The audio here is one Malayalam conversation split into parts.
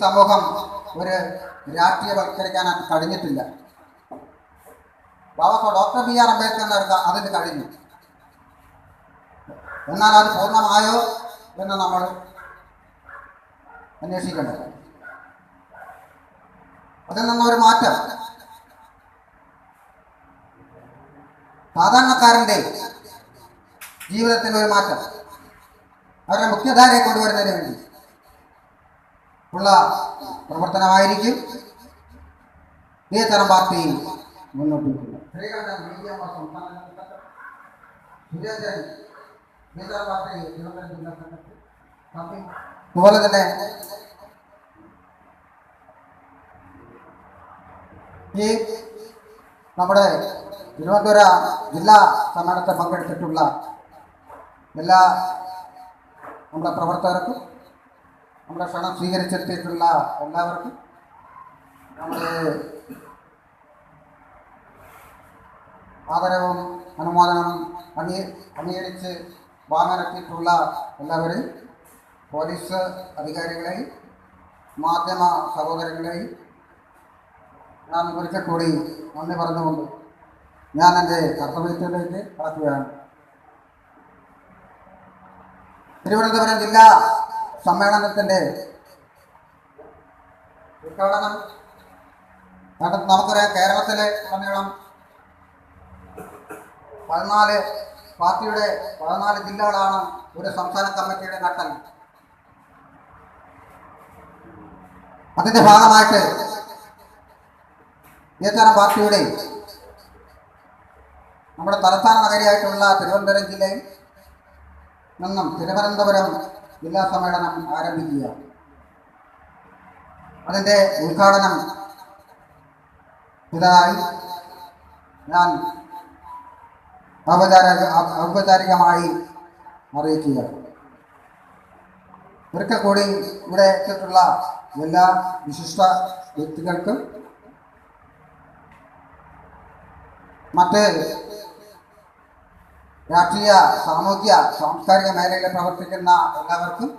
സമൂഹം ഒരു രാഷ്ട്രീയവൽക്കരിക്കാൻ കഴിഞ്ഞിട്ടില്ല. Doctor BR. അംബേദ്കറിന് അതിന് കഴിഞ്ഞു. എന്നാൽ അത് പൂർണ്ണമായോ എന്ന് നമ്മൾ അന്വേഷിക്കേണ്ടത്. അതിൽ നിന്നൊരു മാറ്റം സാധാരണക്കാരൻ്റെ ജീവിതത്തിൽ ഒരു മാറ്റം അവരുടെ മുഖ്യധാരയെ കൊണ്ടുവരുന്നതിന് വേണ്ടി ഉള്ള പ്രവർത്തനമായിരിക്കും DHRM പാർട്ടി മുന്നോട്ട് വയ്ക്കുന്നത്. അതുപോലെ തന്നെ ഈ നമ്മുടെ തിരുവനന്തപുരം ജില്ലാ സമ്മേളനത്തിൽ പങ്കെടുത്തിട്ടുള്ള എല്ലാ നമ്മുടെ പ്രവർത്തകർക്കും, നമ്മുടെ ക്ഷണം സ്വീകരിച്ചെത്തിയിട്ടുള്ള എല്ലാവർക്കും, നമ്മുടെ ആദരവും അനുമോദനവും അംഗീകരിച്ച് വാങ്ങാനെത്തിയിട്ടുള്ള എല്ലാവരെയും, പോലീസ് അധികാരികളെയും മാധ്യമ സഹോദരങ്ങളെയും ഞാൻ ഒരിക്കൽ കൂടി നന്ദി പറഞ്ഞുകൊണ്ട് ഞാൻ എൻ്റെ കർത്തവ്യത്തിലേക്ക് കടക്കുകയാണ്. തിരുവനന്തപുരം ജില്ലാ സമ്മേളനത്തിൻ്റെ ഉദ്ഘാടനം നമുക്കറിയാം. കേരളത്തിലെ ഉടനീളം 14 പാർട്ടിയുടെ 14 ജില്ലകളാണ് ഒരു സംസ്ഥാന കമ്മിറ്റിയുടെ നട്ടൽ. അതിൻ്റെ ഭാഗമായിട്ട് DHRM പാർട്ടിയുടെ നമ്മുടെ തലസ്ഥാന നഗരിയായിട്ടുള്ള തിരുവനന്തപുരം ജില്ലയിൽ നിന്നും തിരുവനന്തപുരം ജില്ലാ സമ്മേളനം ആരംഭിക്കുക. അതിൻ്റെ ഉദ്ഘാടനം ഇതായി ഞാൻ ഔപചാരികമായി അറിയിക്കുക. ഒരിക്കൽ കൂടി ഇവിടെ എത്തിയിട്ടുള്ള എല്ലാ വിശിഷ്ട വ്യക്തികൾക്കും മറ്റ് രാഷ്ട്രീയ, സാമൂഹ്യ, സാംസ്കാരിക മേഖലയിൽ പ്രവർത്തിക്കുന്ന എല്ലാവർക്കും,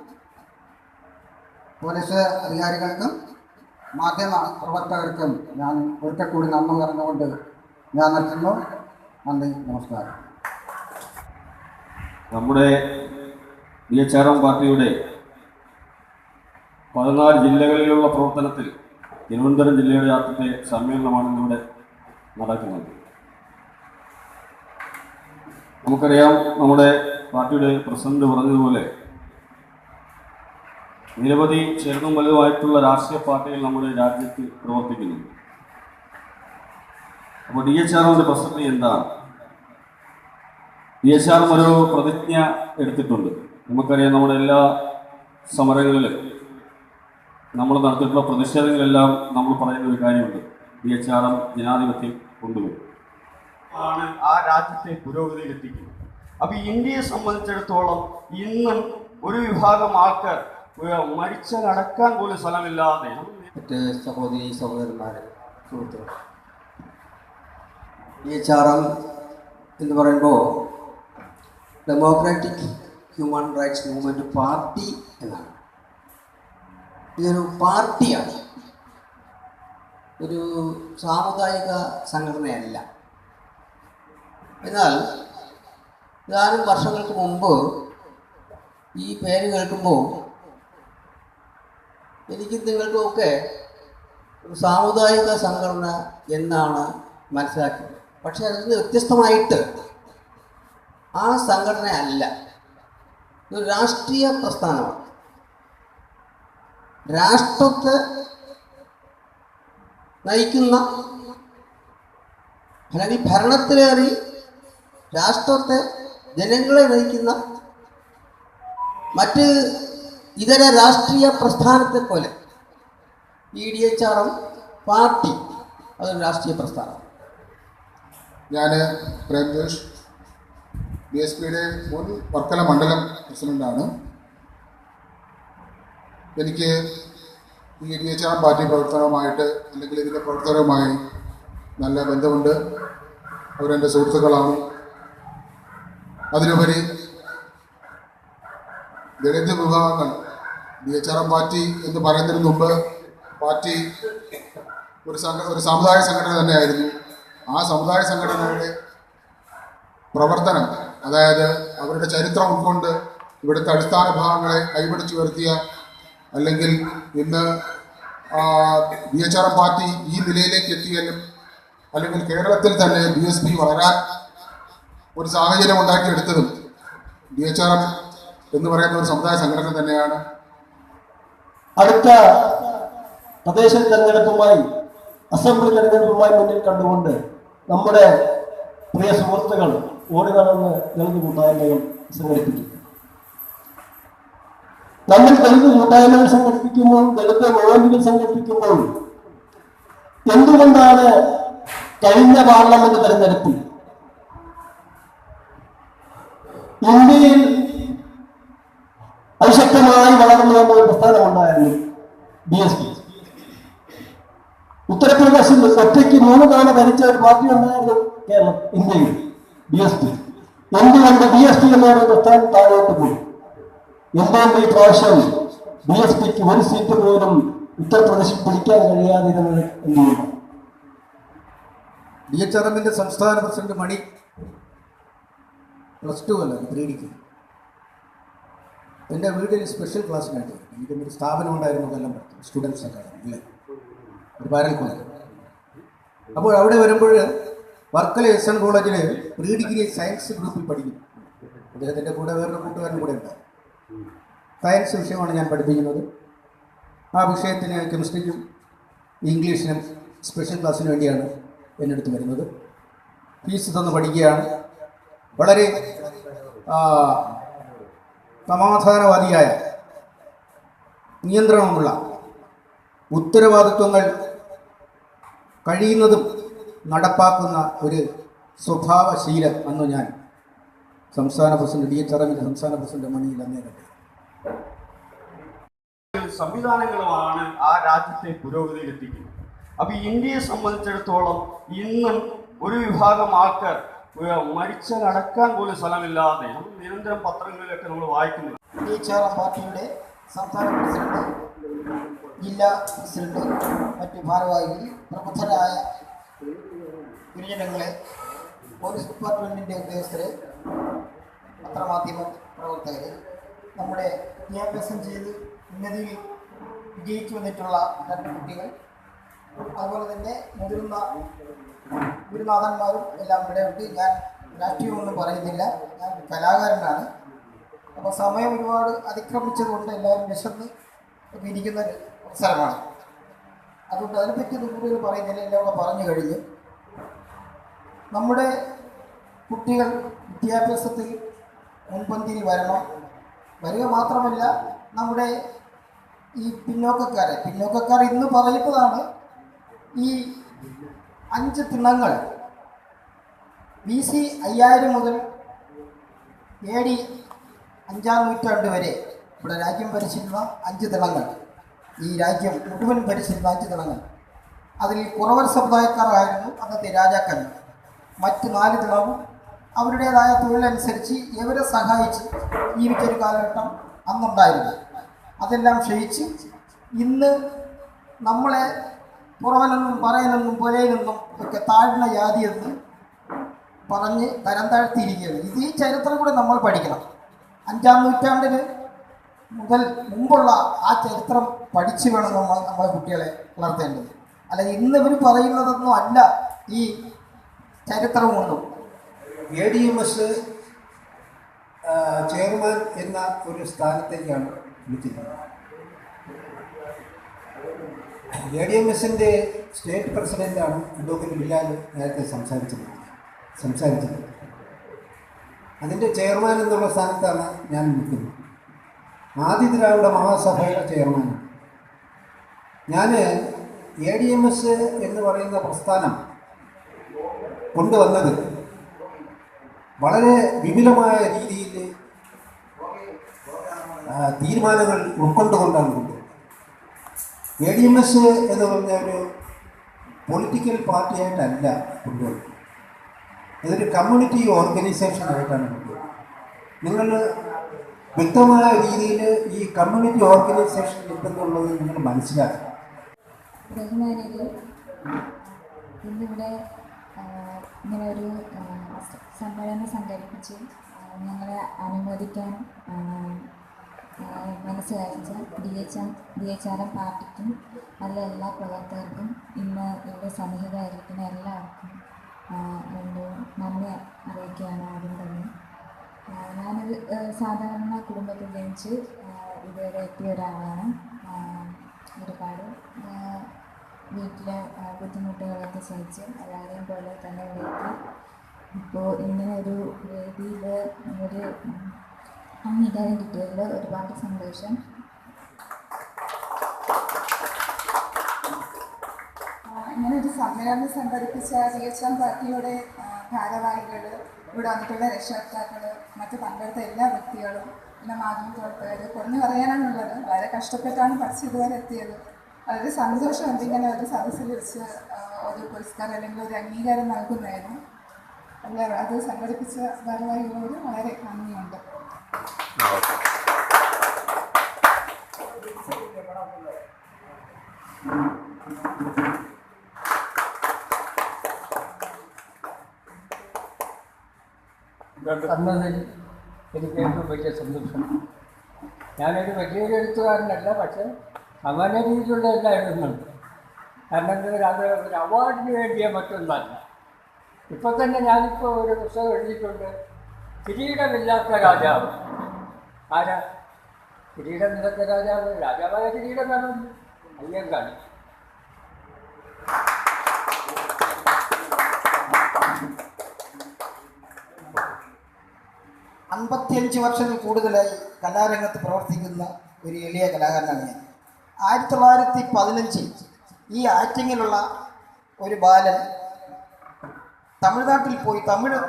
പോലീസ് അധികാരികൾക്കും, മാധ്യമ പ്രവർത്തകർക്കും ഞാൻ ഒരിക്കൽ കൂടി നന്ദി പറഞ്ഞുകൊണ്ട് ഞാൻ നിർത്തുന്നു. നന്ദി, നമസ്കാരം. നമ്മുടെ DHRM പാർട്ടിയുടെ 14 ജില്ലകളിലുള്ള പ്രവർത്തനത്തിൽ തിരുവനന്തപുരം ജില്ലയുടെ ആദ്യത്തെ സമ്മേളനമാണ് ഇവിടെ നടക്കുന്നത്. നമുക്കറിയാം, നമ്മുടെ പാർട്ടിയുടെ പ്രസിഡന്റ് പറഞ്ഞതുപോലെ നിരവധി ചെറുതും വലുതുമായിട്ടുള്ള രാഷ്ട്രീയ പാർട്ടികൾ നമ്മുടെ രാജ്യത്ത് പ്രവർത്തിക്കുന്നുണ്ട്. അപ്പോൾ DHRMന്റെ പ്രസക്തി എന്താണ്? DHRM ഒരു പ്രതിജ്ഞ എടുത്തിട്ടുണ്ട്. നമുക്കറിയാം, നമ്മുടെ എല്ലാ സമരങ്ങളിലും നമ്മൾ നടത്തിയിട്ടുള്ള പ്രതിഷേധങ്ങളെല്ലാം നമ്മൾ പറയുന്ന ഒരു കാര്യമുണ്ട്: DHRM ജനാധിപത്യം കൊണ്ടുവരും ആണ് ആ രാജ്യത്തെ പുരോഗതിയിലെത്തിക്കുന്നത്. അപ്പോൾ ഇന്ത്യയെ സംബന്ധിച്ചിടത്തോളം ഇന്നും ഒരു വിഭാഗം ആൾക്കാർ മരിച്ചാൽ അടക്കാൻ പോലും സ്ഥലമില്ലാതെ, മറ്റ് സഹോദരി സഹോദരന്മാരെ, സുഹൃത്തുക്കൾ, DHRM എന്ന് പറയുമ്പോൾ democratic human rights movement party എന്നാണ്. ഇതൊരു പാർട്ടിയാണ്, ഒരു സാമുദായിക സംഘടനയല്ല. എന്നാൽ ഏതാനും വർഷങ്ങൾക്ക് മുമ്പ് ഈ പേര് കേൾക്കുമ്പോൾ എനിക്ക് നിങ്ങൾക്കുമൊക്കെ ഒരു സാമുദായിക സംഘടന എന്നാണ് മനസ്സിലാക്കിയത്. പക്ഷേ അതിൽ നിന്ന് വ്യത്യസ്തമായിട്ട് ആ സംഘടന അല്ല, ഒരു രാഷ്ട്രീയ പ്രസ്ഥാനമാണ്. രാഷ്ട്രത്തെ നയിക്കുന്ന, അല്ലെങ്കിൽ ഭരണത്തിലേറി രാഷ്ട്രത്തെ, ജനങ്ങളെ നയിക്കുന്ന മറ്റ് ഇതര രാഷ്ട്രീയ പ്രസ്ഥാനത്തെ പോലെ ഈ DHRM പാർട്ടി അതൊരു രാഷ്ട്രീയ പ്രസ്ഥാനം. ഞാൻ പ്രേംജോഷ്, BSPയുടെ മുൻ വർക്കല മണ്ഡലം പ്രസിഡൻ്റാണ്. എനിക്ക് ഈ DHRM പാർട്ടി പ്രവർത്തനവുമായിട്ട്, അല്ലെങ്കിൽ ഇതിൻ്റെ പ്രവർത്തനവുമായി നല്ല ബന്ധമുണ്ട്. അവരെൻ്റെ സുഹൃത്തുക്കളാണ്. അതിനുപരി ദളിത് വിഭാഗങ്ങൾ DHRM പാർട്ടി എന്ന് പറയുന്നതിന് മുമ്പ് പാർട്ടി ഒരു സാമുദായിക സംഘടന തന്നെയായിരുന്നു. ആ സമുദായ സംഘടനയുടെ പ്രവർത്തനം, അതായത് അവരുടെ ചരിത്രം ഉൾക്കൊണ്ട് ഇവിടുത്തെ അടിസ്ഥാന ഭാഗങ്ങളെ കൈപിടിച്ചു വരുത്തിയ, അല്ലെങ്കിൽ ഇന്ന് BHRM പാർട്ടി ഈ നിലയിലേക്ക് എത്തിയാലും, അല്ലെങ്കിൽ കേരളത്തിൽ തന്നെ BSP വളരാൻ ഒരു സാഹചര്യം ഉണ്ടാക്കിയെടുത്തതും BHRM എന്ന് പറയുന്ന ഒരു സമുദായ സംഘടന തന്നെയാണ്. അടുത്ത തദ്ദേശ തെരഞ്ഞെടുപ്പുമായി, അസംബ്ലി തെരഞ്ഞെടുപ്പുമായി മുന്നിൽ കണ്ടുകൊണ്ട് നമ്മുടെ പ്രിയ സുഹൃത്തുക്കൾ ഓടി നടന്ന് ദളിത് കൂട്ടായ്മകൾ സംഘടിപ്പിക്കും. നമ്മൾ ദളിത് കൂട്ടായ്മകൾ സംഘടിപ്പിക്കുമ്പോൾ, ദളിത് മൂവ്മെന്റുകൾ സംഘടിപ്പിക്കുമ്പോൾ എന്തുകൊണ്ടാണ് കഴിഞ്ഞ പാർലമെന്റ് തെരഞ്ഞെടുപ്പിൽ ഇന്ത്യയിൽ അതിശക്തമായി വളർന്നു വന്ന ഒരു പ്രസ്ഥാനമുണ്ടായിരുന്നു BSP. ഉത്തർപ്രദേശിൽ ഒറ്റയ്ക്ക് 3 തവണ ഭരിച്ച ഒരു പാർട്ടി ഉണ്ടായിരുന്നു കേരളം, ഇന്ത്യയിൽ BSP. എന്തുകൊണ്ട് BSP എന്ന പ്രസ്ഥാനം താഴോട്ട് പോയി? എന്തുകൊണ്ട് ഈ പ്രാവശ്യം BSPക്ക് ഒരു സീറ്റ് പോലും ഉത്തർപ്രദേശിൽ പിടിക്കാൻ കഴിയാതിരുന്നത് എന്തുകൊണ്ടാണ്? BHRMന്റെ സംസ്ഥാന പ്രസിഡന്റ് മണി +2 അല്ല, 3 എൻ്റെ വീട്ടിൽ സ്പെഷ്യൽ ക്ലാസ്സിനായിട്ട് എനിക്കൊരു സ്ഥാപനം ഉണ്ടായിരുന്നു, കൊല്ലം സ്റ്റുഡൻസ് അക്കാദമി അല്ലേ, ഒരു പാരൽക്കുളം. അപ്പോൾ അവിടെ വരുമ്പോൾ വർക്കല SN കോളേജിൽ പ്രീ സയൻസ് ഗ്രൂപ്പിൽ പഠിക്കുന്നു. അദ്ദേഹത്തിൻ്റെ കൂടെ വേറൊരു കൂട്ടുകാരനും കൂടെ ഉണ്ടായിരുന്നു. സയൻസ് വിഷയമാണ് ഞാൻ പഠിപ്പിക്കുന്നത്. ആ വിഷയത്തിന് കെമിസ്ട്രിക്കും ഇംഗ്ലീഷിനും സ്പെഷ്യൽ ക്ലാസ്സിന് വേണ്ടിയാണ് എൻ്റെ അടുത്ത് വരുന്നത്. ഫീസ് തന്ന് പഠിക്കുകയാണ്. വളരെ സമാധാനവാദിയായ, നിയന്ത്രണമുള്ള, ഉത്തരവാദിത്വങ്ങൾ കഴിയുന്നതും നടപ്പാക്കുന്ന ഒരു സ്വഭാവശീലം അന്ന് ഞാൻ സംസ്ഥാന പ്രസിഡന്റ് BHRMന്റെ സംസ്ഥാന പ്രസിഡന്റ് മണിയിൽ അന്നേരം. സംവിധാനങ്ങളുമാണ് ആ രാജ്യത്തെ പുരോഗതിയിലെത്തിക്കുന്നത്. അപ്പൊ ഇന്ത്യയെ സംബന്ധിച്ചിടത്തോളം ഇന്നും ഒരു വിഭാഗം ആൾക്കാർ മരിച്ചാൽ അടക്കാൻ പോലും സ്ഥലമില്ലാതെ നമ്മൾ നിരന്തരം പത്രങ്ങളിലൊക്കെ നമ്മൾ വായിക്കുന്നത്. BHRM പാർട്ടിയുടെ സംസ്ഥാന പ്രസിഡന്റ്, ജില്ലാ പ്രസിഡന്റ്, മറ്റ് ഭാരവാഹികൾ, പ്രമുഖരായ ഗുരുജനങ്ങളെ, പോലീസ് ഡിപ്പാർട്ട്മെൻറ്റിൻ്റെ ഉദ്യോഗസ്ഥരെ, പത്രമാധ്യമ പ്രവർത്തകരെ, നമ്മുടെ വിദ്യാഭ്യാസം ചെയ്ത് ഉന്നതിയിൽ വിജയിച്ചു വന്നിട്ടുള്ള 2 കുട്ടികൾ, അതുപോലെ തന്നെ മുതിർന്ന ഗുരുനാഥന്മാരും എല്ലാം ഇവിടെ ഉണ്ട്. ഞാൻ രാഷ്ട്രീയമൊന്നും പറയുന്നില്ല, ഞാൻ കലാകാരനാണ്. അപ്പോൾ സമയം ഒരുപാട് അതിക്രമിച്ചതുകൊണ്ട് എല്ലാവരും വിശന്ന് ഇരിക്കുന്ന ഒരു അവസരമാണ്. അതുകൊണ്ട് അതിനെപ്പറ്റി കൂടുതൽ പറയുന്നില്ല, എല്ലാം കൂടെ പറഞ്ഞു കഴിഞ്ഞു. നമ്മുടെ കുട്ടികൾ വിദ്യാഭ്യാസത്തിൽ മുൻപന്തിയിൽ വരിക മാത്രമല്ല, നമ്മുടെ ഈ പിന്നോക്കക്കാർ ഇന്ന് പറയുന്നതാണ് ഈ 5 തിണങ്ങൾ BC 5000 മുതൽ AD 5-ാം നൂറ്റാണ്ട് വരെ ഇവിടെ രാജ്യം ഭരിച്ചിരുന്ന 5 തിണങ്ങൾ, ഈ രാജ്യം മുഴുവൻ ഭരിച്ചിരുന്ന 5 തിണങ്ങൾ. അതിൽ കുറവർ സമുദായക്കാരായിരുന്നു അന്നത്തെ രാജാക്കന്മാർ. മറ്റ് 4 തിണവും അവരുടേതായ തൊഴിലനുസരിച്ച് ഇവരെ സഹായിച്ച് ജീവിച്ചൊരു കാലഘട്ടം അന്നുണ്ടായിരുന്നു. അതെല്ലാം ക്ഷയിച്ച് ഇന്ന് നമ്മളെ കുറവനെന്നും പറയനെന്നും പുലയെന്നും ഒക്കെ താഴ്ന്ന ജാതിയെന്ന് പറഞ്ഞ് തരം താഴ്ത്തിയിരിക്കുകയാണ്. ഇത് ഈ ചരിത്രം കൂടെ നമ്മൾ പഠിക്കണം. 5-ാം നൂറ്റാണ്ടിന് മുമ്പുള്ള ആ ചരിത്രം പഠിച്ചു വേണം നമ്മളെ കുട്ടികളെ വളർത്തേണ്ടത്. അല്ലെങ്കിൽ ഇന്ന് ഇവർ പറയുന്നതൊന്നും അല്ല ഈ ചരിത്രമൊന്നും. ADMS ചെയർമാൻ എന്ന ഒരു സ്ഥാനത്തേക്കാണ് വിളിക്കുന്നത്. ADMSൻ്റെ സ്റ്റേറ്റ് പ്രസിഡൻ്റാണ് അഡ്വക്കേറ്റ് ബിലാൽ നേരത്തെ സംസാരിച്ചത്. അതിൻ്റെ ചെയർമാൻ എന്നുള്ള സ്ഥാനത്താണ് ഞാൻ നിൽക്കുന്നത്. ആദി ദ്രാവിഡ മഹാസഭയുടെ ചെയർമാനാണ് ഞാൻ. ADMS എന്ന് പറയുന്ന പ്രസ്ഥാനം കൊണ്ടുവന്നത് വളരെ വിപുലമായ രീതിയിൽ തീരുമാനങ്ങൾ ഉൾക്കൊണ്ടുകൊണ്ടാണ് കൊണ്ടുവന്നത്. ADMS എന്ന് പറഞ്ഞ ഒരു പൊളിറ്റിക്കൽ പാർട്ടിയായിട്ടല്ല കൊണ്ടുവന്നത്, അതൊരു കമ്മ്യൂണിറ്റി ഓർഗനൈസേഷനായിട്ടാണ് കൊണ്ടുവന്നത്. നിങ്ങൾ വ്യക്തമായ രീതിയിൽ ഈ കമ്മ്യൂണിറ്റി ഓർഗനൈസേഷൻ എന്തെന്നുള്ളത് നിങ്ങൾ മനസ്സിലാക്കണം. ബഹുമാനികൾ, ഇന്നിവിടെ ഇങ്ങനെ ഒരു സമ്മേളനം സംഘടിപ്പിച്ച് ഞങ്ങളെ അനുമോദിക്കാൻ മനസ്സിലാക്കിച്ച DHRM പാർട്ടിക്കും അതിലെ എല്ലാ പ്രവർത്തകർക്കും ഇന്ന് ഇവിടെ സന്നിഹിതരായിരിക്കുന്ന എല്ലാവർക്കും എൻ്റെ നന്ദി അറിയിക്കുകയാണ് ആദ്യം തന്നെ. ഞാനൊരു സാധാരണ കുടുംബത്തിൽ ജനിച്ച് ഇതുവരെ എത്തിയ ഒരാളാണ്. ഒരുപാട് വീട്ടിലെ ബുദ്ധിമുട്ടുകളൊക്കെ സഹിച്ച് എല്ലാവരെയും പോലെ തന്നെ ഇവിടെ എത്തി. ഇപ്പോൾ ഇങ്ങനെ ഒരു വേദിയിൽ ഒരു അംഗീകാരം കിട്ടിയതിൽ ഒരുപാട് സന്തോഷം. ഇങ്ങനൊരു സമ്മേളനം സംഘടിപ്പിച്ച DHRM പാർട്ടിയുടെ ഭാരവാഹികൾ, ഇവിടെ വന്നിട്ടുള്ള രക്ഷകർത്താക്കൾ, മറ്റ് പങ്കെടുത്ത എല്ലാ വ്യക്തികളും, പിന്നെ മാധ്യമപ്രവർത്തകർ, കുറഞ്ഞു പറയാനാണുള്ളത്. വളരെ കഷ്ടപ്പെട്ടാണ് പഠിച്ച് ഇതുവരെ എത്തിയത്. വളരെ സന്തോഷമുണ്ട് ഇങ്ങനെ ഒരു സദസ്സിൽ വെച്ച് ഒരു പുരസ്കാരം അല്ലെങ്കിൽ ഒരു അംഗീകാരം നൽകുന്നതിന്. അത് സംഘടിപ്പിച്ച ഭാരവാഹികളോട് വളരെ നന്ദിയുണ്ട്. തന്നതിൽ എനിക്ക് ഏറ്റവും വലിയ സന്തോഷം. ഞാനൊരു വലിയൊരു എഴുത്തുകാരനല്ല, പക്ഷേ സാമാന്യ രീതിയിലുള്ള എല്ലാം എഴുതുന്നുണ്ട്. കാരണം അത് ഒരു അവാർഡിന് വേണ്ടിയ മറ്റൊന്നല്ല. ഇപ്പോൾ തന്നെ ഞാനിപ്പോൾ ഒരു പുസ്തകം എഴുതിയിട്ടുണ്ട്, കിരീടമില്ലാത്ത രാജാവ്. ആരാ കിരീടമില്ലാത്ത രാജാവ്? രാജാവായ കിരീടം വേണം, അയ്യങ്കാളി. 55 വർഷത്തിൽ കൂടുതലായി കലാരംഗത്ത് പ്രവർത്തിക്കുന്ന ഒരു എളിയ കലാകാരനാണ് ഞാൻ. 1915 ഈ ആറ്റിങ്ങിലുള്ള ഒരു ബാലൻ തമിഴ്നാട്ടിൽ പോയി തമിഴ്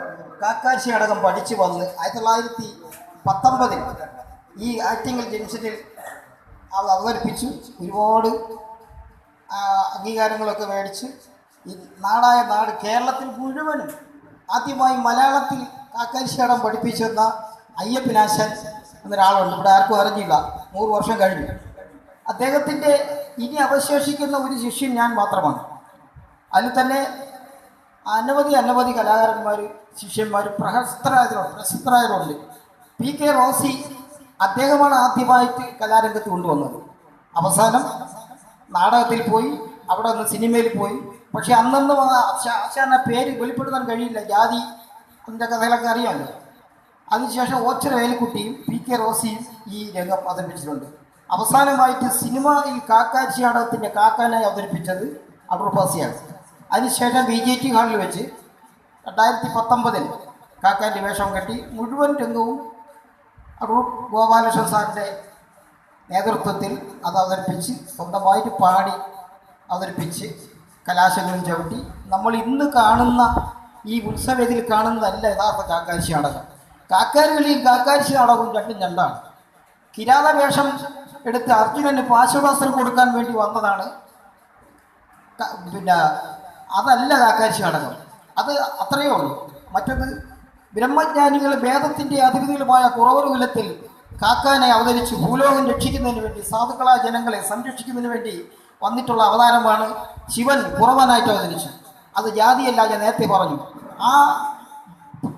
കാക്കാശി അടക്കം പഠിച്ചു വന്ന് 1919 ഈ ആറ്റിങ്ങൽ ജംഗ്ഷനിൽ അവതരിപ്പിച്ചു. ഒരുപാട് അംഗീകാരങ്ങളൊക്കെ മേടിച്ച് ഈ നാടായ നാട് കേരളത്തിൽ മുഴുവനും ആദ്യമായി മലയാളത്തിൽ കാക്കാശിയാടം പഠിപ്പിച്ചെന്ന അയ്യപ്പനാശാൻ എന്നൊരാളുണ്ട്. ഇവിടെ ആർക്കും അറിഞ്ഞില്ല, 100 വർഷം കഴിഞ്ഞു. അദ്ദേഹത്തിൻ്റെ ഇനി അവശേഷിക്കുന്ന ഒരു ശിഷ്യൻ ഞാൻ മാത്രമാണ്. അതിൽ തന്നെ അനവധി കലാകാരന്മാർ, ശിഷ്യന്മാർ പ്രശസ്തരായവരുണ്ട്. PK റോസി അദ്ദേഹമാണ് ആദ്യമായിട്ട് കലാരംഗത്ത് കൊണ്ടുവന്നത്. അവസാനം നാടകത്തിൽ പോയി, അവിടെ നിന്ന് സിനിമയിൽ പോയി. പക്ഷെ അന്നൊന്നും ആശാന പേര് വെളിപ്പെടുത്താൻ കഴിയില്ല, ജാതി അതിൻ്റെ കഥകളൊക്കെ അറിയാമല്ലോ. അതിനുശേഷം ഓച്ചിറ വേലിക്കുട്ടിയും PK റോസിയും ഈ രംഗം അവതരിപ്പിച്ചിട്ടുണ്ട്. അവസാനമായിട്ട് സിനിമയിൽ കാക്കാച്ചി നാടകത്തിൻ്റെ കാക്കാനായി അവതരിപ്പിച്ചത് അടൂർ ഭാസിയാണ്. അതിനുശേഷം BJT ഹാളിൽ വെച്ച് 2019 കാക്കാൻ്റെ വേഷം കെട്ടി മുഴുവൻ രംഗവും അടൂർ ഗോപാലകൃഷ്ണൻ സാറിൻ്റെ നേതൃത്വത്തിൽ അത് അവതരിപ്പിച്ച് സ്വന്തമായിട്ട് പാടി അവതരിപ്പിച്ച് കലാശങ്ങളും ചവിട്ടി നമ്മൾ ഇന്ന് കാണുന്ന ഈ ഉത്സവത്തിൽ കാണുന്നതല്ല യഥാർത്ഥ കാക്കാശി നാടകം. കാക്കാരുകളിയും കാക്കാശി നാടകവും രണ്ടും രണ്ടാണ്. കിരാത വേഷം എടുത്ത് അർജുനന് പാശുവസ്ത്രം കൊടുക്കാൻ വേണ്ടി വന്നതാണ്. പിന്നെ അതല്ല കാക്കാശി നാടകം, അത് അത്രയേ ഉള്ളൂ. മറ്റത് ബ്രഹ്മജ്ഞാനികൾ വേദത്തിൻ്റെ അധിപതികളുമായ കുറവർ കുലത്തിൽ കാക്കാനെ അവതരിച്ച് ഭൂലോകം രക്ഷിക്കുന്നതിന് വേണ്ടി, സാധുക്കളായ ജനങ്ങളെ സംരക്ഷിക്കുന്നതിന് വേണ്ടി വന്നിട്ടുള്ള അവതാരമാണ് ശിവൻ കുറവനായിട്ട് അവതരിച്ചു. അത് ജാതിയല്ല, ഞാൻ നേരത്തെ പറഞ്ഞു. ആ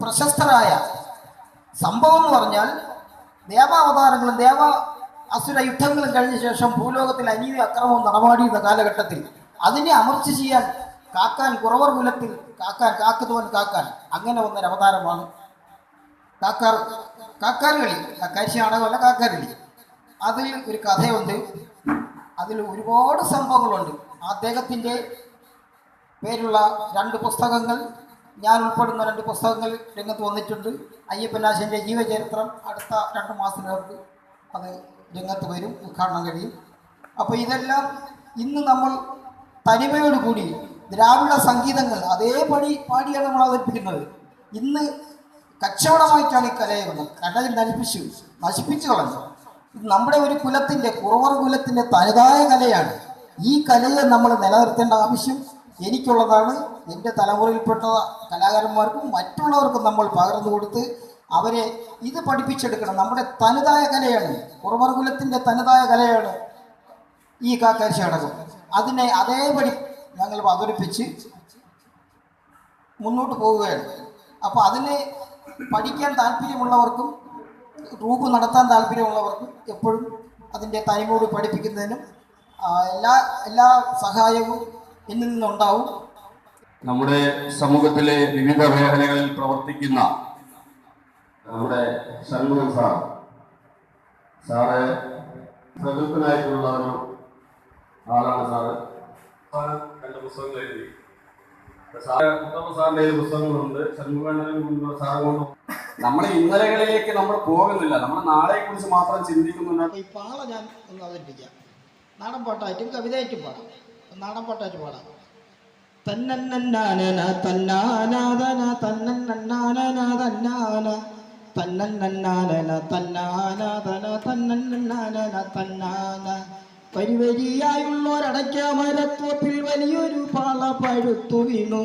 പ്രശസ്തരായ സംഭവം എന്ന് പറഞ്ഞാൽ ദേവാവതാരങ്ങളും അസുര യുദ്ധങ്ങളും കഴിഞ്ഞ ശേഷം ഭൂലോകത്തിൽ അനീതി അക്രമവും നടമാടിയുന്ന കാലഘട്ടത്തിൽ അതിനെ അമർച്ച ചെയ്യാൻ കാക്കാൻ കുറവർ കുലത്തിൽ കാക്കുതോൻ കാക്കാൻ അങ്ങനെ വന്നൊരു അവതാരമാണ് കാക്കാരുകളി. കാക്കാശി നാടകമല്ല, കാക്കാരുകളി. അതിൽ ഒരു കഥയുണ്ട്, അതിൽ ഒരുപാട് സംഭവങ്ങളുണ്ട്. അദ്ദേഹത്തിൻ്റെ പേരുള്ള 2 പുസ്തകങ്ങൾ, ഞാൻ ഉൾപ്പെടുന്ന 2 പുസ്തകങ്ങൾ രംഗത്ത് വന്നിട്ടുണ്ട്. അയ്യപ്പനാശൻ്റെ ജീവചരിത്രം അടുത്ത 2 മാസത്തിനകത്ത് അത് രംഗത്ത് വരും, ഉദ്ഘാടനം കഴിയും. അപ്പോൾ ഇതെല്ലാം ഇന്ന് നമ്മൾ തനിമയോടുകൂടി ദ്രാവിഡ സംഗീതങ്ങൾ അതേപടി പാടിയാണ് നമ്മൾ അവതരിപ്പിക്കുന്നത്. ഇന്ന് കച്ചവടമായിട്ടാണ് ഈ കലയെ വന്നത്. കലയെ നശിപ്പിച്ചു കളഞ്ഞു. ഇത് നമ്മുടെ ഒരു കുലത്തിൻ്റെ, കുറവർ കുലത്തിൻ്റെ തനതായ കലയാണ്. ഈ കലയെ നമ്മൾ നിലനിർത്തേണ്ട ആവശ്യം എനിക്കുള്ളതാണ്. എൻ്റെ തലമുറയിൽപ്പെട്ട കലാകാരന്മാർക്കും മറ്റുള്ളവർക്കും നമ്മൾ പകർന്നു കൊടുത്ത് അവരെ ഇത് പഠിപ്പിച്ചെടുക്കണം. നമ്മുടെ തനതായ കലയാണ്, കുറവർ കുലത്തിൻ്റെ തനതായ കലയാണ് ഈ കാക്കാശി നാടകം. അതിനെ അതേപടി ഞങ്ങൾ അവതരിപ്പിച്ച് മുന്നോട്ട് പോവുകയാണ്. അപ്പോൾ അതിനെ പഠിക്കാൻ താല്പര്യമുള്ളവർക്കും ഗ്രൂപ്പ് നടത്താൻ താല്പര്യമുള്ളവർക്കും എപ്പോഴും അതിൻ്റെ തനിമോട് പഠിപ്പിക്കുന്നതിനും എല്ലാ സഹായവും എന്നിൽ നിന്നുണ്ടാവും. നമ്മുടെ സമൂഹത്തിലെ വിവിധ മേഖലകളിൽ പ്രവർത്തിക്കുന്ന നമ്മുടെ ഷൺമുഖൻ സാറ് പ്രഗത്ഭനായിട്ടുള്ള ഒരു ആളാണ് സാറ്. രണ്ട് പുസ്തകങ്ങൾ എഴുതി. സാറിന്റെ പുസ്തകങ്ങളുണ്ട്. ഷൺമുഖൻ സാറുകൊണ്ട് നമ്മുടെ ഇന്നലകളിലേക്ക് നമ്മൾ പോകുന്നില്ല, നമ്മൾ നാളെ കുറിച്ച് മാത്രം ചിന്തിക്കുന്നുണ്ട്. ഈ പാള ഞാൻ ഒന്ന് അവതരിപ്പിക്കാം. നാടൻ പാട്ടായിട്ടും കവിതയായിട്ടും പാടാം. നാടൻ പാട്ടായിട്ട് പാടാം. തന്നന്നന്നാനന തന്നാനാദന തന്നന്നന്നാനന തന്നാന തന്നന്നന്നാനന തന്നാനാദന തന്നന്നന്നാനന തന്നാന. വരിവരിയായുള്ളൊരടയ്ക്ക മരത്വപ്പിൽ വലിയൊരു പാള പഴുത്തു വീണു.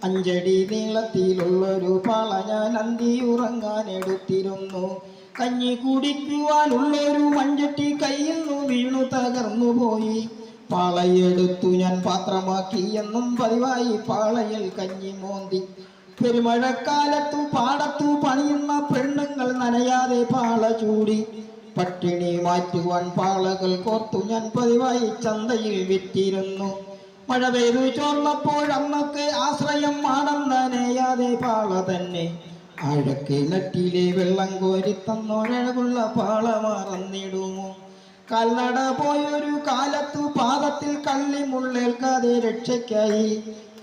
5 അടി നീളത്തിലുള്ളൊരു പാള ഞാൻ അന്തി ഉറങ്ങാൻ എടുത്തിരുന്നു. കഞ്ഞി കുടിക്കുവാനുള്ളൊരു മൺചട്ടി കയ്യിൽ നിന്ന് വീണു തകർന്നു പോയി. പാളയെടുത്തു ഞാൻ പാത്രമാക്കി എന്നും പതിവായി പാളയിൽ കഞ്ഞി മോന്തി. പെരുമഴക്കാലത്തു പാടത്തു പണിയുന്ന പെണ്ണുങ്ങൾ നനയാതെ പാള ചൂടി. പട്ടിണി മാറ്റുവാൻ പാളകൾ കോർത്തു ഞാൻ പതിവായി ചന്തയിൽ വിറ്റിരുന്നു. മഴ പെയ്തു ചോർന്നപ്പോഴന്നൊക്കെ ആശ്രയം മാടം നനയാതെ പാള തന്നെ. ആഴക്കിണറ്റിലെ വെള്ളം കോരി തന്നൊഴകുള്ള പാള മറന്നിടുമോ? കാൽനട പോയൊരു കാലത്തു പാദത്തിൽ കള്ളിമുള്ളേൽക്കാതെ രക്ഷയ്ക്കായി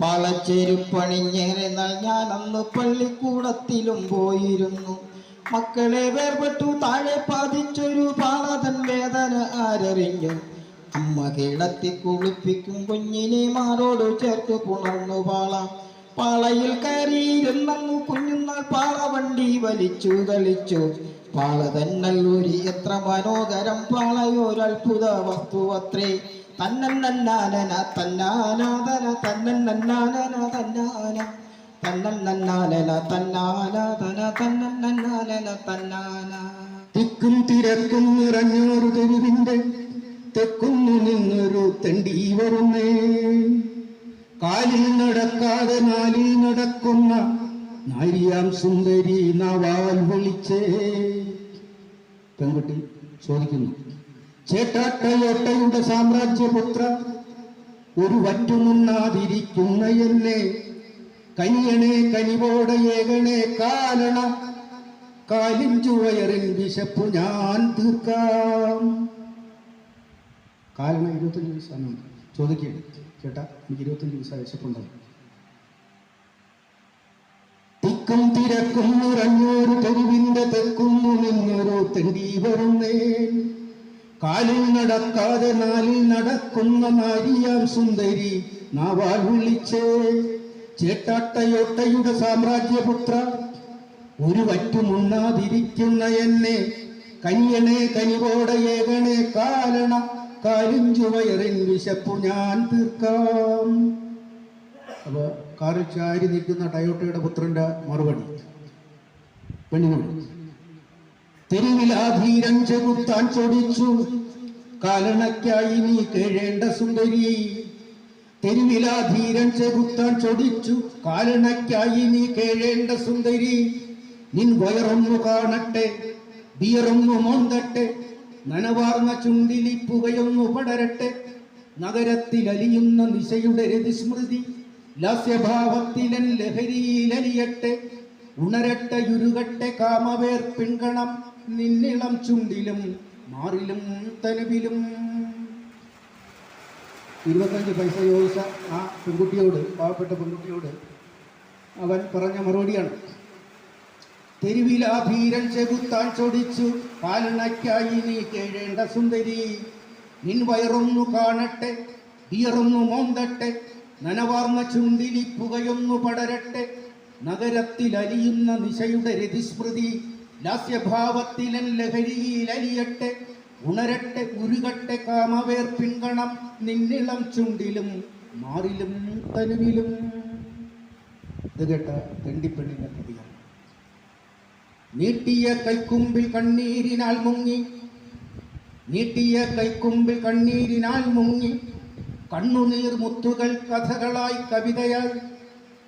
പാളച്ചെരുപ്പണിഞ്ഞേറെ നാൾ ഞാൻ അന്ന് പള്ളിക്കൂടത്തിലും പോയിരുന്നു. മക്കളെ വേർപെട്ടു താഴെ പാതിച്ചൊരു പാളതൻ വേദന ആരറിഞ്ഞു. അമ്മ കിടത്തി കുളിപ്പിക്കും കുഞ്ഞിനെ മാറോട് ചേർത്ത് പുണർന്നു പാള. പാളയിൽ കയറിയിരുന്നു കുഞ്ഞുനാൾ പാള വണ്ടി വലിച്ചു കളിച്ചു. പാള തന്നല്ലൂരി എത്ര മനോഹരം, പാളയൊരത്ഭുത വസ്തുവത്രേ. തന്നന്നന്നാനന തന്നാനാദന തന്നന്നന്നാനന തന്നാന തന്നന്നന്നാനന തന്നാനാദന തന്നന്നന്നാനന തന്നാന. തിക്കും തിരക്കും നിറഞ്ഞൊരു തെരുവിന്റെ തെക്കുന്നു നിന്നൊരു തെണ്ടി വരുന്നേ. കാലിൽ നടക്കാതെ നാലിൽ നടക്കുന്ന നാരിയാം സുന്ദരി നവാൽ വിളിച്ചേ. പെൺകുട്ടി ചോദിക്കുന്നു, ചേട്ടാട്ടയോട്ടയുടെ സാമ്രാജ്യപുത്ര, ഒരു വറ്റുമുണ്ണാതിരിക്കുന്ന എന്നെ കനിയണേ കനിവോടെ ഏകണേ കാലണ. കാലിഞ്ചു വയറിൻ വിശപ്പു ഞാൻ തീർക്കാം. കാരണം 25 ദിവസമാണ് ചോദിക്കുകയാണ്. ചേട്ടാ, എനിക്ക് 25 ദിവസം വിശപ്പുണ്ടാവും. തിക്കും തിരക്കും നിറഞ്ഞൊരു തെരുവിന്റെ തെക്കുന്നു നിന്നൊരു തെണ്ടി വരുന്നേ. കാലിൽ നടക്കാതെ നാലിൽ നടക്കുന്ന നാരിയാം സുന്ദരി നാവാൽ വിളിച്ചേ. ചേട്ടാട്ടയോട്ടയുടെ സാമ്രാജ്യപുത്ര, ഒരു വറ്റുമുണ്ണാതിരിക്കുന്ന എന്നെ കനിയണേ കനിവോടെ ഏകണേ കാലണ. കാലിഞ്ചു വയറിൻ വിശപ്പു ഞാൻ തീർക്കാം. അപ്പൊ കാറിൽ ചാരി നിൽക്കുന്ന ടയോട്ടയുടെ പുത്രന്റെ മറുപടി പെണ്ണിനോട്, തെരുവിലാധീരൻ ചെകുത്താൻ ചൊടിച്ചു, കാലണയ്ക്കായി നീ കേഴേണ്ട സുന്ദരി. തെരുവിലാധീരൻ ചെകുത്താൻ ചൊടിച്ചു, കാലണയ്ക്കായി നീ കേഴേണ്ട സുന്ദരി. നിൻ വയറൊന്നു കാണട്ടെ, ബിയറൊന്നു മോന്തട്ടെ, നനവാർന്ന ചുണ്ടിലി പുകയൊന്നു പടരട്ടെ. നഗരത്തിൽ അലിയുന്ന നിശയുടെ രതിസ്മൃതി ലാസ്യഭാവത്തിലൻ ലഹരിയിലലിയട്ടെ. ഉണരട്ടെ യുരുകട്ടെ കാമവേർ പിൻകണം, നിന്നിളം ചുണ്ടിലും മാറിലും തനുവിലും. 25 പൈസ ചോദിച്ച ആ പെൺകുട്ടിയോട്, പാവപ്പെട്ട പെൺകുട്ടിയോട് അവൻ പറഞ്ഞ മറുപടിയാണ്, തെരുവിലാധീരൻ ചെകുത്താൻ ചൊടിച്ചു, കാലണയ്ക്കായി നീ കേഴേണ്ട സുന്ദരി. നിൻ വയറൊന്നു കാണട്ടെ, ബിയറൊന്നു മോന്തട്ടെ, നനവാർന്ന ചുണ്ടിലി പുകയൊന്നു പടരട്ടെ. നഗരത്തിൽ അലിയുന്ന നിശയുടെ രതിസ്മൃതി ലാസ്യഭാവത്തിലൻ ലഹരിയിലലിയട്ടെ. ഉണരട്ടെ ഉരുകട്ടെ കാമവേർ പിൻകണം, നിന്നിളം ചുണ്ടിലും മാറിലും തനുവിലും. ഇത് കേട്ട തെണ്ടിപ്പെണ്ണിന്റെ പ്രതികരണം, നീട്ടിയ കൈക്കുമ്പിൽ കണ്ണീരിനാൽ മുങ്ങി, നീട്ടിയ കൈക്കുമ്പിൽ കണ്ണീരിനാൽ മുങ്ങി, കണ്ണുനീർ മുത്തുകൾ കഥകളായി കവിതയായി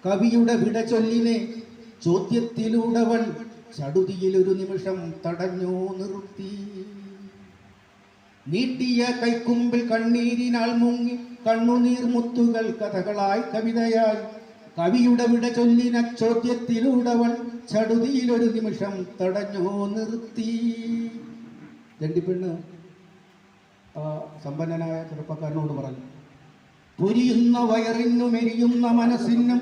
കവിയുടെ വിട ചൊല്ലിനെ ചോദ്യത്തിലൂടവൾ ചടുതിയിലൊരു നിമിഷം തടഞ്ഞു നിർത്തി. നീട്ടിയ കൈക്കുമ്പിൽ കണ്ണീരിനാൽ മുങ്ങി കണ്ണുനീർ മുത്തുകൾ കഥകളായി കവിതയായി കവിയുടെ വിട ചൊല്ലിന ചോദ്യത്തിലൂടവൾ ചടുതിയിലൊരു നിമിഷം തടഞ്ഞു നിർത്തി. ദണ്ഡിപ്പെണ്ണ് സമ്പന്നനായ ചെറുപ്പക്കാരനോട് പറഞ്ഞു, പൊരിയുന്ന വയറിനും എരിയുന്ന മനസ്സിനും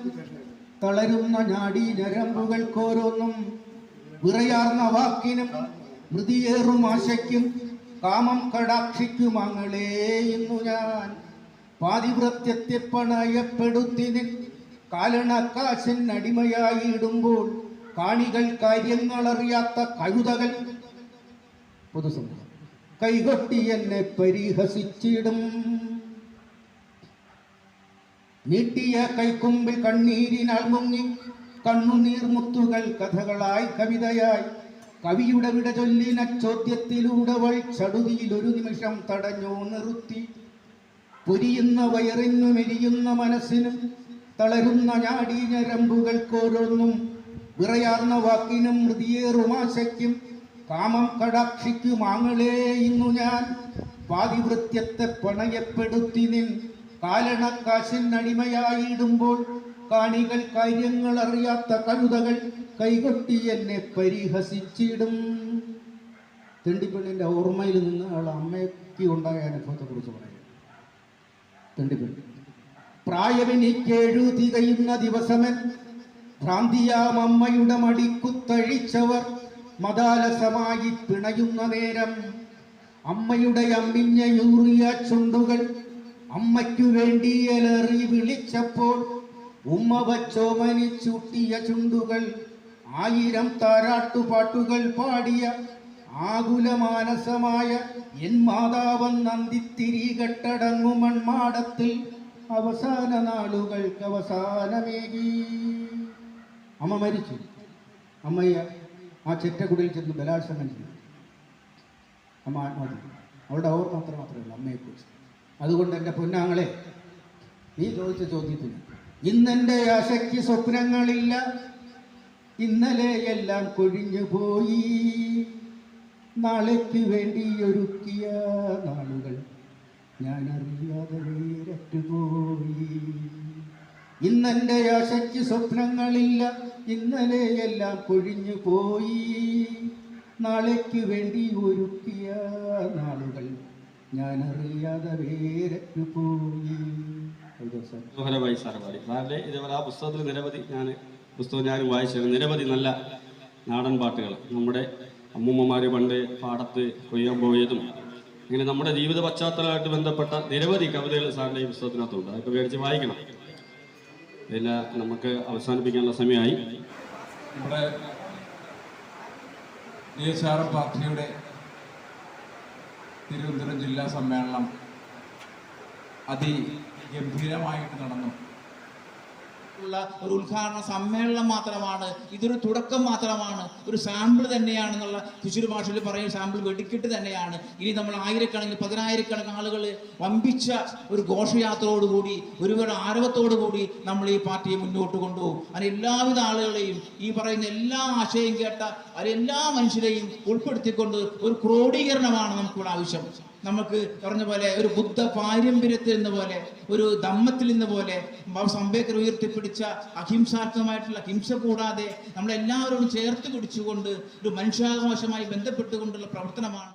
തളരുന്ന ഞാടീ ഞരമ്പുകൾക്കോരോന്നും വിറയാർന്ന വാക്കിനും മൃതിയേറും ആശയ്ക്കും കാമം കടാക്ഷിക്കുമങ്ങളെ ഇന്നു ഞാൻ പാതിവൃത്യത്തെ പണയപ്പെടുത്തിന് കാലണക്കാശൻ അടിമയായിടുമ്പോൾ കാണികൾ കാര്യങ്ങളറിയാത്ത കഴുതകൾ പൊതുസമൂഹം കൈകൊട്ടി എന്നെ പരിഹസിച്ചിടും. നീട്ടിയ കൈക്കുമ്പിൽ കണ്ണീരിനാൽ മുങ്ങി കണ്ണുനീർ മുത്തുകൾ കഥകളായി കവിതയായി കവിയുടെ വിട ചൊല്ലിന ചോദ്യത്തിലൂടവൾ ചടുതിയിൽ ഒരു നിമിഷം തടഞ്ഞു നിർത്തി. പൊരിയുന്ന വയറിനും എരിയുന്ന മനസ്സിനും തളരുന്ന ഞാടീ ഞരമ്പുകൾക്കോരോന്നും വിറയാർന്ന വാക്കിനും മൃതിയേറും ആശയ്ക്കും കാമം കടാക്ഷിക്കും ആങ്ങളെ ഇന്നു ഞാൻ പാതിവൃത്യത്തെ പണയപ്പെടുത്തി നിൻ കാലണക്കാശിൻ അടിമയായിടുമ്പോൾ കാണികൾ കാര്യങ്ങൾ അറിയാത്ത കഴുതകൾ കൈകൊട്ടി എന്നെ പരിഹസിച്ചിടും. തെണ്ടിപ്പെണ്ണിൻ്റെ ഓർമ്മയിൽ നിന്ന് അവൾ അമ്മയ്ക്ക് ഉണ്ടായ അനുഭവത്തെക്കുറിച്ച് പറയും. തെണ്ടിപ്പെണ്ണ് പ്രായമെനിക്കേഴു തികയുന്ന ദിവസമൻ ഭ്രാന്തിയാം അമ്മയുടെ മടിക്കുത്തഴിച്ചവർ മതാലസമായി പിണയുന്ന നേരം അമ്മയുടെ അമ്മിഞ്ഞയൂറിയ ചുണ്ടുകൾ അമ്മയ്ക്കു വേണ്ടി അലറി വിളിച്ചപ്പോൾ ഉമ്മ വച്ചോമനിച്ചൂട്ടിയ ചുണ്ടുകൾ 1000 താരാട്ടുപാട്ടുകൾ പാടിയ ആകുലമാനസമായ എൻ മാതാവൻ നന്ദിത്തിരികെട്ടടങ്ങും മൺമാടത്തിൽ അവസാന നാളുകൾക്ക് അവസാനമേകി. അമ്മ മരിച്ചു. അമ്മയ്യ ആ ചെറ്റക്കുടിയിൽ ചെന്ന് ബലാത്സംഗം ചെയ്തു. അമ്മ ആത്മഹത്യ. അവളുടെ ഓർമ്മ മാത്രമേ ഉള്ളൂ അമ്മയെക്കുറിച്ച്. അതുകൊണ്ട് എൻ്റെ പൊന്നാങ്ങളെ, നീ ചോദിച്ച ചോദ്യത്തിന് ഇന്നെൻ്റെ ആശയ്ക്ക് സ്വപ്നങ്ങളില്ല, ഇന്നലെ എല്ലാം കൊഴിഞ്ഞു പോയി. നാളേക്ക് വേണ്ടി ഒരുക്കിയ നാളുകൾ ഞാൻ അറിയാതെ വേരറ്റുപോയി. ഇന്നെൻ്റെ ആശയ്ക്ക് സ്വപ്നങ്ങളില്ല, ഇന്നലെ എല്ലാം കൊഴിഞ്ഞു പോയി. നാളേക്ക് വേണ്ടി ഒരുക്കിയ നാളുകൾ ഞാൻ അറിയാതെ വേരറ്റുപോയി. മനോഹരമായി സാറ് പാടി. സാറിൻ്റെ ഇതേപോലെ ആ പുസ്തകത്തിൽ നിരവധി ഞാനും വായിച്ചു നിരവധി നല്ല നാടൻ പാട്ടുകൾ. നമ്മുടെ അമ്മൂമ്മമാർ പണ്ട് പാടത്ത് കൊയ്യാൻ പോയതും ഇങ്ങനെ നമ്മുടെ ജീവിത പശ്ചാത്തലമായിട്ട് ബന്ധപ്പെട്ട നിരവധി കവിതകൾ സാറിൻ്റെ ഈ പുസ്തകത്തിനകത്തുണ്ട്. അതൊക്കെ മേടിച്ച് വായിക്കണം. പിന്നെ നമുക്ക് അവസാനിപ്പിക്കാനുള്ള സമയമായി. നമ്മുടെ DHRM പാർട്ടിയുടെ തിരുവനന്തപുരം ജില്ലാ സമ്മേളനം അതിഗംഭീരമായിട്ട് നടന്നു. ഒരു ഉദ്ഘാടന സമ്മേളനം മാത്രമാണ്, ഇതൊരു തുടക്കം മാത്രമാണ്, ഒരു സാമ്പിൾ തന്നെയാണെന്നുള്ള തൃശ്ശൂർ ഭാഷയിൽ പറയുന്ന സാമ്പിൾ വെടിക്കെട്ട് തന്നെയാണ്. ഇനി നമ്മൾ ആയിരക്കണക്കിന് 10,000-കണക്കിന് ആളുകൾ വമ്പിച്ച ഒരു ഘോഷയാത്രയോടുകൂടി ഒരുപാട് ആരവത്തോടുകൂടി നമ്മൾ ഈ പാർട്ടിയെ മുന്നോട്ട് കൊണ്ടുപോകും. അതിന് എല്ലാവിധ ആളുകളെയും ഈ പറയുന്ന എല്ലാ ആശയം കേട്ട എല്ലാ മനുഷ്യരെയും ഉൾപ്പെടുത്തിക്കൊണ്ട് ഒരു ക്രോഡീകരണമാണ് നമുക്കിവിടെ ആവശ്യം. നമുക്ക് പറഞ്ഞ പോലെ ഒരു ബുദ്ധ പാരമ്പര്യത്തിൽ നിന്ന് പോലെ, ഒരു ധമ്മത്തിൽ നിന്ന് പോലെ അംബേദ്കർ ഉയർത്തിപ്പിടിച്ച അഹിംസാത്മകമായിട്ടുള്ള ഹിംസ കൂടാതെ നമ്മളെല്ലാവരോടും ചേർത്ത് പിടിച്ചുകൊണ്ട് ഒരു മനുഷ്യാവകാശമായി ബന്ധപ്പെട്ടുകൊണ്ടുള്ള പ്രവർത്തനമാണ്.